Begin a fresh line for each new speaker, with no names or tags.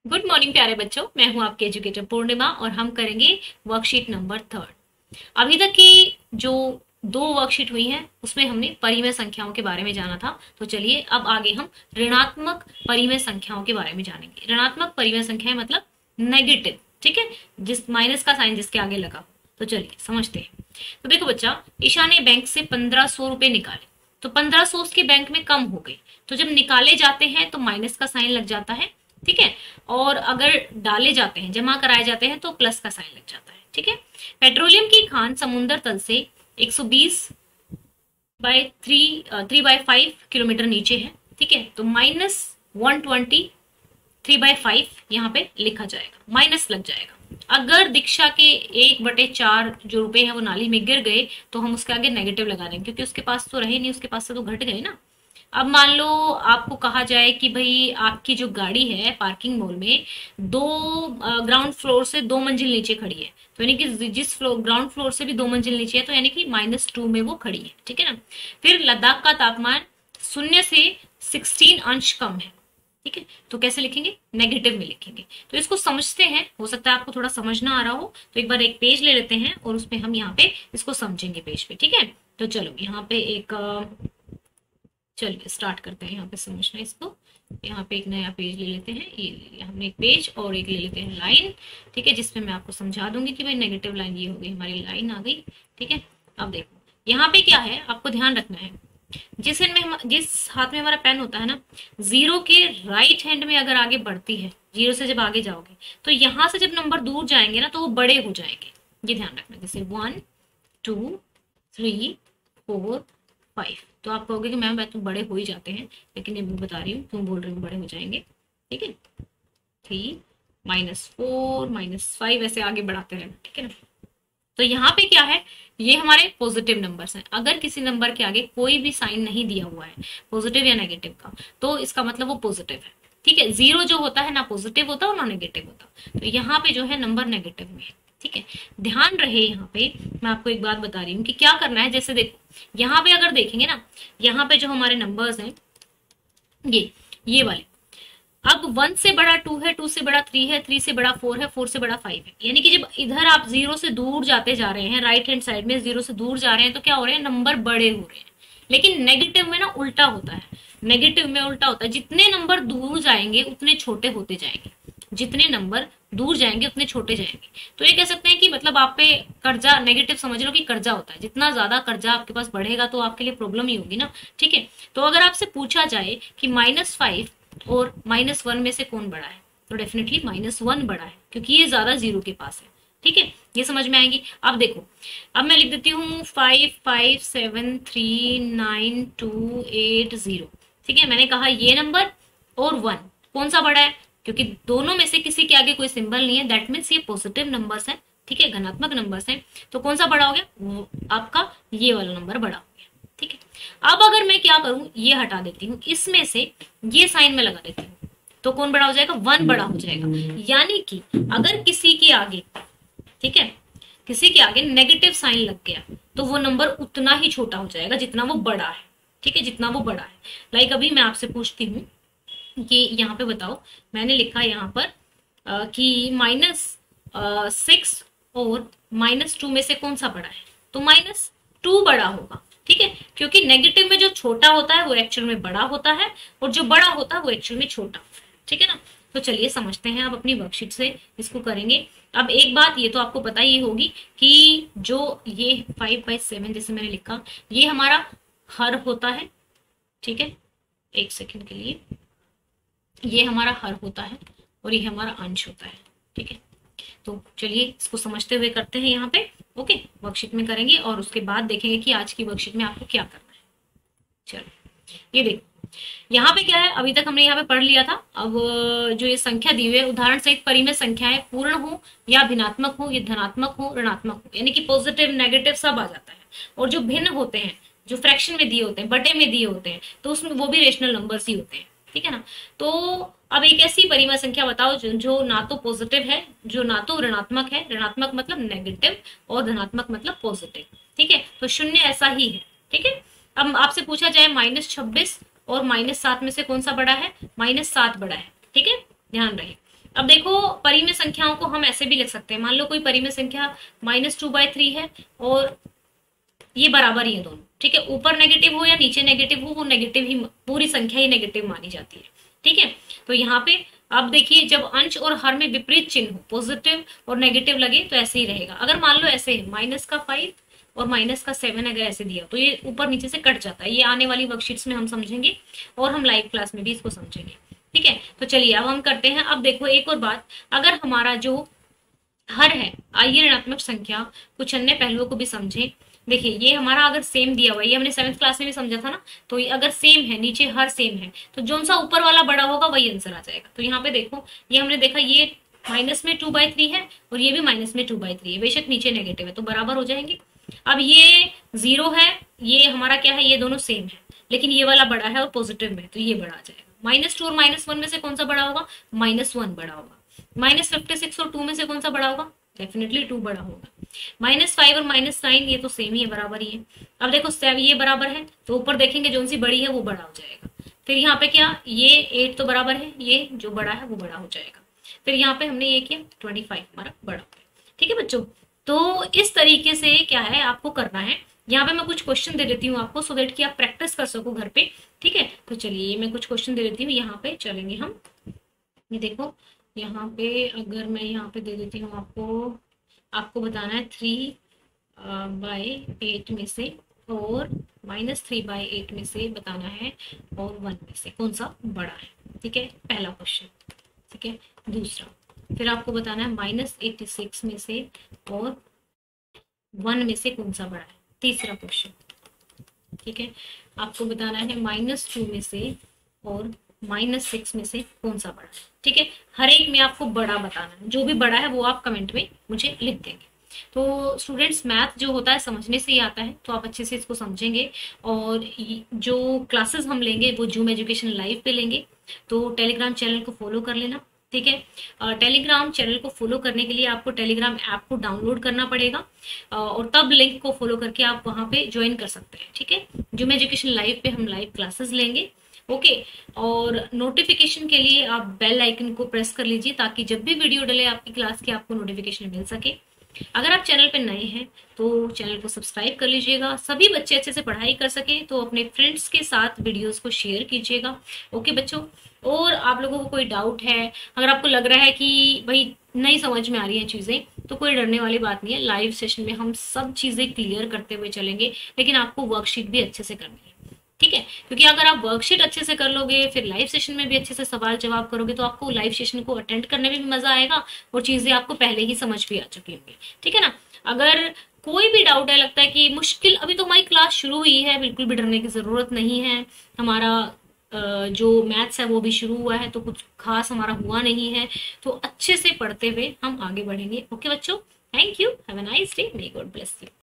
Good morning प्यारे बच्चों, मैं हूं आपके एजुकेटर पूर्णिमा और हम करेंगे वर्कशीट नंबर 3। अभी तक की जो दो वर्कशीट हुई हैं उसमें हमने परिमेय संख्याओं के बारे में जाना था। तो चलिए अब आगे हम ऋणात्मक परिमेय संख्याओं के बारे में जानेंगे। ऋणात्मक परिमेय संख्याएं मतलब नेगेटिव, ठीक है, जिस माइनस का साइन जिसके आगे लगा। तो चलिए समझते हैं। तो देखो बच्चा, ईशा ने बैंक से 1500 रुपए निकाले, तो 1500 उसके बैंक में कम हो गए। तो जब निकाले जाते हैं तो माइनस का साइन लग जाता है, ठीक है। और अगर डाले जाते हैं, जमा कराए जाते हैं, तो प्लस का साइन लग जाता है, ठीक है। पेट्रोलियम की खान समुद्र तल से 120 बाय 3/5 किलोमीटर नीचे है, ठीक है। तो -120 3/5 यहाँ पे लिखा जाएगा, माइनस लग जाएगा। अगर दीक्षा के 1/4 जो रुपए हैं वो नाली में गिर गए तो हम उसके आगे नेगेटिव लगा देंगे, क्योंकि उसके पास तो रहे नहीं, उसके पास से तो घट गए ना। अब मान लो आपको कहा जाए कि भाई आपकी जो गाड़ी है पार्किंग मॉल में दो ग्राउंड फ्लोर से 2 मंजिल नीचे खड़ी है, तो यानी कि जिस फ्लोर ग्राउंड फ्लोर से भी 2 मंजिल नीचे है, तो यानी कि -2 में वो खड़ी है, ठीक है ना। फिर लद्दाख का तापमान 0 से 16 अंश कम है, ठीक है। तो कैसे लिखेंगे? नेगेटिव में लिखेंगे। तो इसको समझते हैं, हो सकता है आपको थोड़ा समझना आ रहा हो। तो एक बार एक पेज ले लेते हैं और उसमें हम यहाँ पे इसको समझेंगे पेज पे, ठीक है। तो चलो यहाँ पे एक चलिए स्टार्ट करते हैं यहाँ पे समझना इसको। यहाँ पे एक नया पेज ले लेते हैं, ये हमने एक पेज और एक ले लेते हैं लाइन, ठीक है, जिसमें मैं आपको समझा दूंगी कि भाई नेगेटिव लाइन ये हो गई, हमारी लाइन आ गई, ठीक है। अब देखो यहाँ पे क्या है, आपको ध्यान रखना है। जिस हाथ में हमारा पेन होता है ना, जीरो के राइट हैंड में अगर आगे बढ़ती है, जीरो से जब आगे जाओगे तो यहाँ से जब नंबर दूर जाएंगे ना तो वो बड़े हो जाएंगे, ये ध्यान रखना। जैसे 1 2 3 4 5, तो आप कहोगे कि मैम तो बड़े हो ही जाते हैं, लेकिन ये मैं बता रही हूँ क्यों बोल रही हूँ बड़े हो जाएंगे, ठीक है। 3 -4 -5 ऐसे आगे बढ़ाते रहना, ठीक है ना। तो यहाँ पे क्या है, ये हमारे पॉजिटिव नंबर्स हैं। अगर किसी नंबर के आगे कोई भी साइन नहीं दिया हुआ है पॉजिटिव या नेगेटिव का, तो इसका मतलब वो पॉजिटिव है, ठीक है। जीरो जो होता है ना पॉजिटिव होता है और ना नेगेटिव होता, तो यहाँ पे जो है नंबर नेगेटिव में है, ठीक है। ध्यान रहे यहाँ पे मैं आपको एक बात बता रही हूँ कि क्या करना है। जैसे देखो यहाँ पे अगर देखेंगे ना, यहाँ पे जो हमारे नंबर्स हैं ये वाले, अब 1 से बड़ा 2 है, 2 से बड़ा 3 है, 3 से बड़ा 4 है, 4 से बड़ा 5 है। यानी कि जब इधर आप जीरो से दूर जाते जा रहे हैं, राइट हैंड साइड में जीरो से दूर जा रहे हैं, तो क्या हो रहे हैं, नंबर बड़े हो रहे हैं। लेकिन नेगेटिव में ना उल्टा होता है, नेगेटिव में उल्टा होता है, जितने नंबर दूर जाएंगे उतने छोटे होते जाएंगे, जितने नंबर दूर जाएंगे उतने छोटे जाएंगे। तो ये कह सकते हैं कि मतलब आप पे कर्जा, नेगेटिव समझ लो कि कर्जा होता है, जितना ज्यादा कर्जा आपके पास बढ़ेगा तो आपके लिए प्रॉब्लम ही होगी ना, ठीक है। तो अगर आपसे पूछा जाए कि -5 और -1 में से कौन बड़ा है, तो डेफिनेटली -1 बड़ा है, क्योंकि ये ज्यादा जीरो के पास है, ठीक है। ये समझ में आएगी। अब देखो, अब मैं लिख देती हूँ 5 5 7 3 9 2 8 0, ठीक है। मैंने कहा ये नंबर और 1 कौन सा बड़ा है, क्योंकि दोनों में से किसी के आगे कोई सिंबल नहीं है, दैट मीन्स ये पॉजिटिव नंबर्स हैं, ठीक है, धनात्मक नंबर्स हैं। तो कौन सा बड़ा हो गया, वो आपका ये वाला नंबर बड़ा हो गया, ठीक है। अब अगर मैं क्या करूं, ये हटा देती हूँ, इसमें से ये साइन में लगा देती हूँ, तो कौन बड़ा हो जाएगा, 1 बड़ा हो जाएगा। यानी कि अगर किसी के आगे, ठीक है, किसी के आगे नेगेटिव साइन लग गया तो वो नंबर उतना ही छोटा हो जाएगा जितना वो बड़ा है, ठीक है, जितना वो बड़ा है। लाइक अभी मैं आपसे पूछती हूँ कि यहाँ पे बताओ, मैंने लिखा यहाँ पर कि -6 और -2 में से कौन सा बड़ा है, तो -2 बड़ा होगा, ठीक है, क्योंकि नेगेटिव में जो छोटा होता है वो एक्चुअल में बड़ा होता है और जो बड़ा होता है वो एक्चुअल में छोटा, ठीक है ना। तो चलिए समझते हैं, अब अपनी वर्कशीट से इसको करेंगे। अब एक बात ये तो आपको पता ही होगी कि जो ये 5/7 जैसे मैंने लिखा, ये हमारा हर होता है, ठीक है, एक सेकंड के लिए, ये हमारा हर होता है और ये हमारा अंश होता है, ठीक है। तो चलिए इसको समझते हुए करते हैं यहाँ पे, ओके, वर्कशीट में करेंगे और उसके बाद देखेंगे कि आज की वर्कशीट में आपको क्या करना है। चलो ये देखो, यहाँ पे क्या है, अभी तक हमने यहाँ पे पढ़ लिया था। अब जो ये संख्या दी हुई है, उदाहरण सहित परिमेय संख्याएं पूर्ण हो या भिन्नात्मक हो, ये धनात्मक हो ऋणात्मक हो, यानी कि पॉजिटिव नेगेटिव सब आ जाता है। और जो भिन्न होते हैं, जो फ्रैक्शन में दिए होते हैं, बटे में दिए होते हैं, तो उसमें वो भी रेशनल नंबर्स ही होते हैं, ठीक है ना। तो अब एक ऐसी परिमेय संख्या बताओ जो ना तो पॉजिटिव है, जो ना तो ऋणात्मक है, ऋणात्मक मतलब नेगेटिव और धनात्मक मतलब पॉजिटिव, ठीक है। तो 0 ऐसा ही है, ठीक है। अब आपसे पूछा जाए -26 और -7 में से कौन सा बड़ा है, -7 बड़ा है, ठीक है, ध्यान रहे। अब देखो परिमेय संख्याओं को हम ऐसे भी लिख सकते हैं, मान लो कोई परिमेय संख्या -2/3 है और ये बराबर ही है दोनों, ठीक है, ऊपर नेगेटिव हो या नीचे नेगेटिव हो, वो नेगेटिव ही, पूरी संख्या ही नेगेटिव मानी जाती है, ठीक है। तो यहाँ पे अब देखिए जब अंश और हर में विपरीत चिन्ह हो, पॉजिटिव और नेगेटिव लगे तो ऐसे ही रहेगा। अगर मान लो ऐसे है -5 और -7 अगर ऐसे दिया तो ये ऊपर नीचे से कट जाता है। ये आने वाली वर्कशीट्स में हम समझेंगे और हम लाइव क्लास में भी इसको समझेंगे, ठीक है। तो चलिए अब हम करते हैं। अब देखो एक और बात, अगर हमारा जो हर है, आइए ऋणात्मक संख्या कुछ अन्य पहलुओं को भी समझें। देखिए ये हमारा अगर सेम दिया हुआ है, ये हमने 7th क्लास में भी समझा था ना, तो ये अगर सेम है, नीचे हर सेम है, तो जो सा ऊपर वाला बड़ा होगा वही आंसर आ जाएगा। तो यहाँ पे देखो ये हमने देखा, ये -2/3 है और ये भी -2/3 है, बेशक नीचे नेगेटिव है तो बराबर हो जाएंगे। अब ये 0 है, ये हमारा क्या है, ये दोनों सेम है, लेकिन ये वाला बड़ा है और पॉजिटिव में, तो ये बड़ा आ जाएगा। -2 और -1 में से कौन सा बड़ा होगा, -1 बड़ा होगा। -56 और 2 में से कौन सा बड़ा होगा, डेफिनेटली 2 बड़ा होगा। -5 और -9 ये तो सेम ही है, बराबर ही है। अब देखो 7 ये बराबर है, तो ऊपर देखेंगे जो सी बड़ी है वो बड़ा हो जाएगा। फिर यहाँ पे क्या, ये 8 तो बराबर है, ये जो बड़ा है वो बड़ा हो जाएगा। फिर यहाँ पे हमने ये किया 25 हमारा बड़ा हो गया, ठीक है बच्चों। तो इस तरीके से क्या है आपको करना है। यहाँ पे मैं कुछ क्वेश्चन दे देती हूँ आपको, सो देट कि आप प्रैक्टिस कर सको घर पे, ठीक है। तो चलिए मैं कुछ क्वेश्चन दे देती हूँ, यहाँ पे चलेंगे हम। ये देखो यहाँ पे अगर मैं यहाँ पे दे देती हूँ आपको, आपको बताना है 3/8 में से और -3/8 में से बताना है और 1 में से कौन सा बड़ा है, ठीक है, पहला क्वेश्चन, ठीक है। दूसरा, फिर आपको बताना है -86 में से और 1 में से कौन सा बड़ा है, तीसरा क्वेश्चन, ठीक है। आपको बताना है -2 में से और -6 में से कौन सा बड़ा है, ठीक है। हर एक में आपको बड़ा बताना है, जो भी बड़ा है वो आप कमेंट में मुझे लिख देंगे। तो स्टूडेंट्स मैथ जो होता है समझने से ही आता है, तो आप अच्छे से इसको समझेंगे। और जो क्लासेस हम लेंगे वो जूम एजुकेशन लाइव पे लेंगे, तो टेलीग्राम चैनल को फॉलो कर लेना, ठीक है। टेलीग्राम चैनल को फॉलो करने के लिए आपको टेलीग्राम ऐप को डाउनलोड करना पड़ेगा और तब लिंक को फॉलो करके आप वहां पे ज्वाइन कर सकते हैं, ठीक है। जूम एजुकेशन लाइव पे हम लाइव क्लासेस लेंगे, ओके। और नोटिफिकेशन के लिए आप बेल आइकन को प्रेस कर लीजिए ताकि जब भी वीडियो डले आपकी क्लास की आपको नोटिफिकेशन मिल सके। अगर आप चैनल पे नए हैं तो चैनल को सब्सक्राइब कर लीजिएगा, सभी बच्चे अच्छे से पढ़ाई कर सके तो अपने फ्रेंड्स के साथ वीडियोस को शेयर कीजिएगा, ओके बच्चों। और आप लोगों को कोई डाउट है, अगर आपको लग रहा है कि भाई नहीं समझ में आ रही है चीजें, तो कोई डरने वाली बात नहीं है। लाइव सेशन में हम सब चीजें क्लियर करते हुए चलेंगे, लेकिन आपको वर्कशीट भी अच्छे से करनी है, ठीक है। क्योंकि अगर आप वर्कशीट अच्छे से कर लोगे, फिर लाइव सेशन में भी अच्छे से सवाल जवाब करोगे, तो आपको लाइव सेशन को अटेंड करने में भी मजा आएगा और चीजें आपको पहले ही समझ भी आ चुकी होंगी, ठीक है ना। अगर कोई भी डाउट है, लगता है कि मुश्किल, अभी तो हमारी क्लास शुरू हुई है, बिल्कुल भी डरने की जरूरत नहीं है। हमारा जो मैथ्स है वो भी शुरू हुआ है, तो कुछ खास हमारा हुआ नहीं है, तो अच्छे से पढ़ते हुए हम आगे बढ़ेंगे, ओके बच्चों। Thank you, have a nice day, may God bless you.